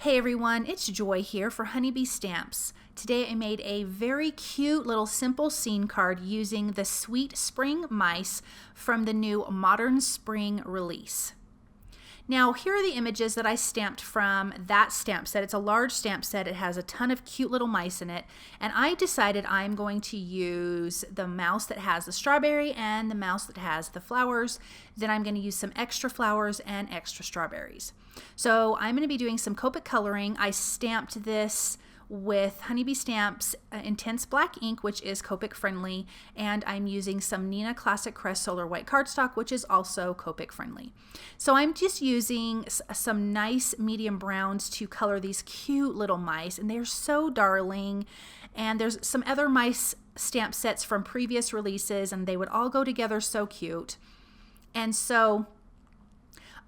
Hey everyone, it's Joy here for Honeybee Stamps. Today I made a very cute little simple scene card using the Sweet Spring mice from the new Modern Spring release. Now here are the images that I stamped from that stamp set. It's a large stamp set. It has a ton of cute little mice in it, and I decided I'm going to use the mouse that has the strawberry and the mouse that has the flowers. Then I'm going to use some extra flowers and extra strawberries. So I'm going to be doing some Copic coloring. I stamped this with Honeybee Stamps Intense Black ink, which is Copic friendly, and I'm using some Neenah Classic Crest Solar White cardstock, which is also Copic friendly. So I'm just using some nice medium browns to color these cute little mice, and they're so darling. And there's some other mice stamp sets from previous releases, and they would all go together so cute. And so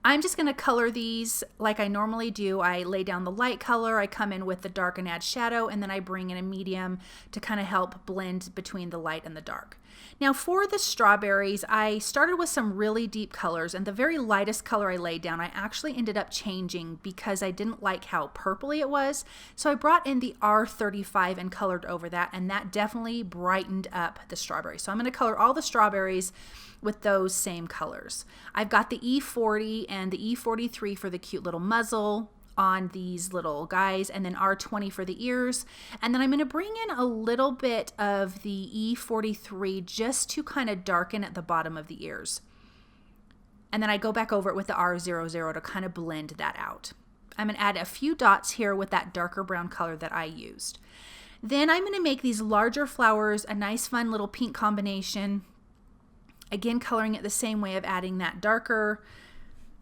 I'm just going to color these like I normally do. I lay down the light color, I come in with the dark and add shadow, and then I bring in a medium to kind of help blend between the light and the dark. Now for the strawberries, I started with some really deep colors, and the very lightest color I laid down, I actually ended up changing because I didn't like how purpley it was. So I brought in the R35 and colored over that, and that definitely brightened up the strawberry. So I'm going to color all the strawberries with those same colors. I've got the E40 and the E43 for the cute little muzzle on these little guys, and then R20 for the ears. And then I'm going to bring in a little bit of the E43 just to kind of darken at the bottom of the ears. And then I go back over it with the R00 to kind of blend that out. I'm going to add a few dots here with that darker brown color that I used. Then I'm going to make these larger flowers a nice fun little pink combination. Again, coloring it the same way of adding that darker,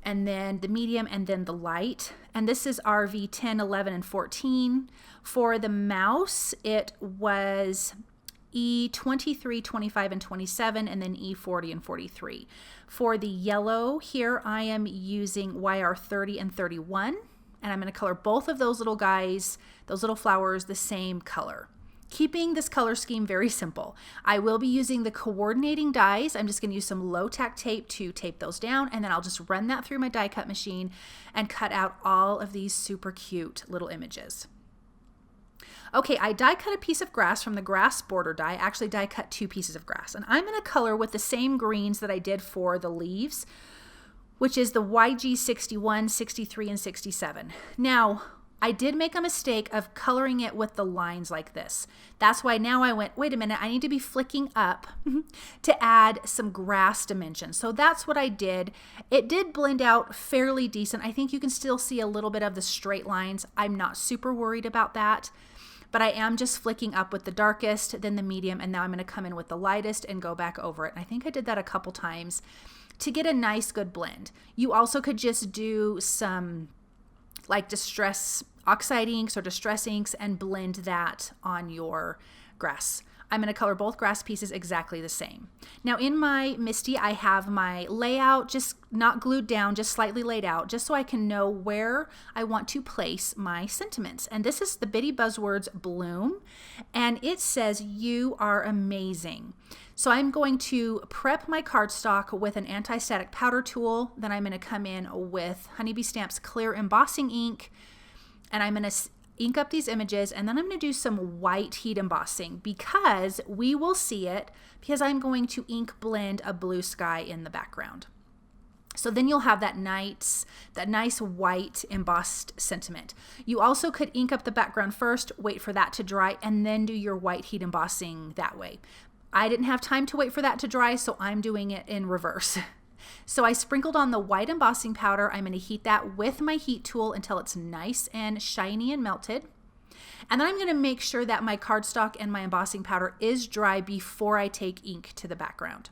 and then the medium, and then the light. And this is RV 10, 11, and 14. For the mouse, it was E23, 25, and 27, and then E40 and 43. For the yellow here, I am using YR 30 and 31, and I'm going to color both of those little guys, those little flowers, the same color. Keeping this color scheme very simple. I will be using the coordinating dies. I'm just going to use some low tack tape to tape those down, and then I'll just run that through my die cut machine and cut out all of these super cute little images. Okay, I die cut a piece of grass from the grass border die. Actually die cut 2 pieces of grass, and I'm going to color with the same greens that I did for the leaves, which is the YG 61, 63, and 67. Now, I did make a mistake of coloring it with the lines like this. That's why now I went, wait a minute, I need to be flicking up to add some grass dimensions. So that's what I did. It did blend out fairly decent. I think you can still see a little bit of the straight lines. I'm not super worried about that, but I am just flicking up with the darkest, then the medium, and now I'm going to come in with the lightest and go back over it. And I think I did that a couple times to get a nice good blend. You also could just do some like distress OXIDE inks or distress inks and blend that on your grass. I'm going to color both grass pieces exactly the same. Now in my MISTI, I have my layout just not glued down, just slightly laid out, just so I can know where I want to place my sentiments. And this is the Bitty Buzzwords Bloom, and it says, "You are amazing." So I'm going to prep my cardstock with an anti-static powder tool. Then I'm going to come in with Honeybee Stamps Clear Embossing ink, and I'm going to ink up these images, and then I'm going to do some white heat embossing because we will see it, because I'm going to ink blend a blue sky in the background. So then you'll have that nice white embossed sentiment. You also could ink up the background first, wait for that to dry, and then do your white heat embossing that way. I didn't have time to wait for that to dry, so I'm doing it in reverse. So I sprinkled on the white embossing powder. I'm going to heat that with my heat tool until it's nice and shiny and melted. And then I'm going to make sure that my cardstock and my embossing powder is dry before I take ink to the background.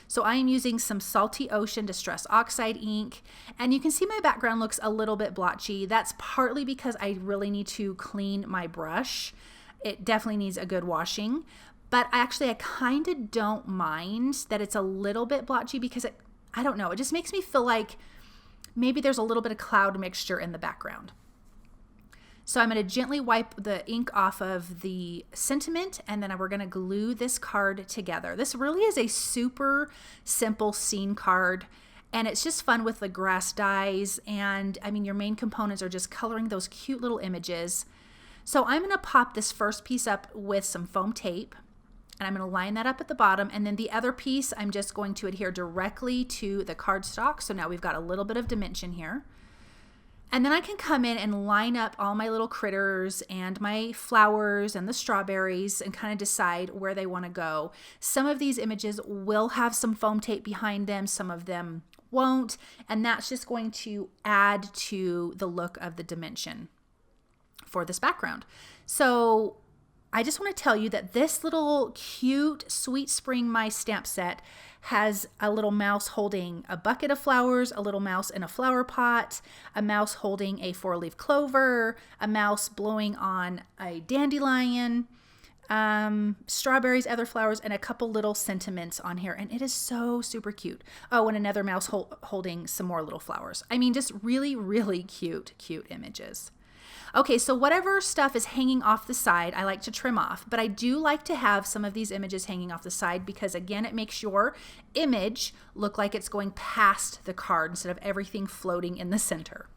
So I am using some Salty Ocean Distress Oxide ink, and you can see my background looks a little bit blotchy. That's partly because I really need to clean my brush. It definitely needs a good washing, but actually I kind of don't mind that it's a little bit blotchy because I don't know, it just makes me feel like maybe there's a little bit of cloud mixture in the background. So I'm going to gently wipe the ink off of the sentiment, and then we're going to glue this card together. This really is a super simple scene card, And it's just fun with the grass dyes, and I mean your main components are just coloring those cute little images. So I'm going to pop this first piece up with some foam tape, and I'm going to line that up at the bottom, and then the other piece I'm just going to adhere directly to the cardstock. So now we've got a little bit of dimension here. And then I can come in and line up all my little critters and my flowers and the strawberries and kind of decide where they want to go. Some of these images will have some foam tape behind them, some of them won't, and that's just going to add to the look of the dimension for this background. So I just want to tell you that this little cute Sweet Spring Mice stamp set has a little mouse holding a bucket of flowers, a little mouse in a flower pot, a mouse holding a 4-leaf clover, a mouse blowing on a dandelion, strawberries, other flowers, and a couple little sentiments on here. And it is so super cute. Oh, and another mouse holding some more little flowers. I mean, just really, really cute images. Okay, so whatever stuff is hanging off the side, I like to trim off, but I do like to have some of these images hanging off the side because, again, it makes your image look like it's going past the card instead of everything floating in the center.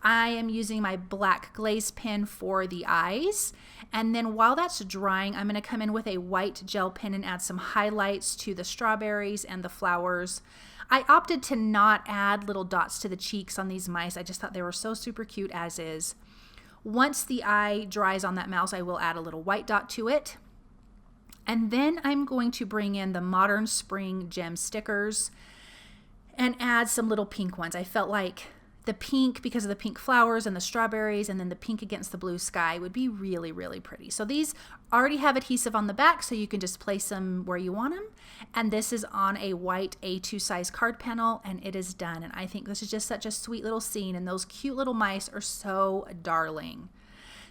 I am using my black glaze pen for the eyes, and then while that's drying, I'm going to come in with a white gel pen and add some highlights to the strawberries and the flowers. I opted to not add little dots to the cheeks on these mice. I just thought they were so super cute as is. Once the eye dries on that mouse, I will add a little white dot to it. And then I'm going to bring in the Modern Spring Gem stickers and add some little pink ones. I felt like the pink, because of the pink flowers and the strawberries, and then the pink against the blue sky would be really, really pretty. So these already have adhesive on the back, so you can just place them where you want them. And this is on a white A2 size card panel, and it is done. And I think this is just such a sweet little scene, and those cute little mice are so darling.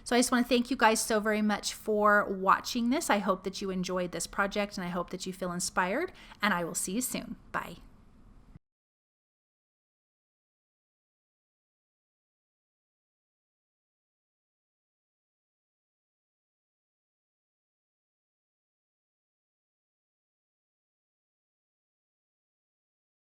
So I just want to thank you guys so very much for watching this. I hope that you enjoyed this project, and I hope that you feel inspired, and I will see you soon. Bye.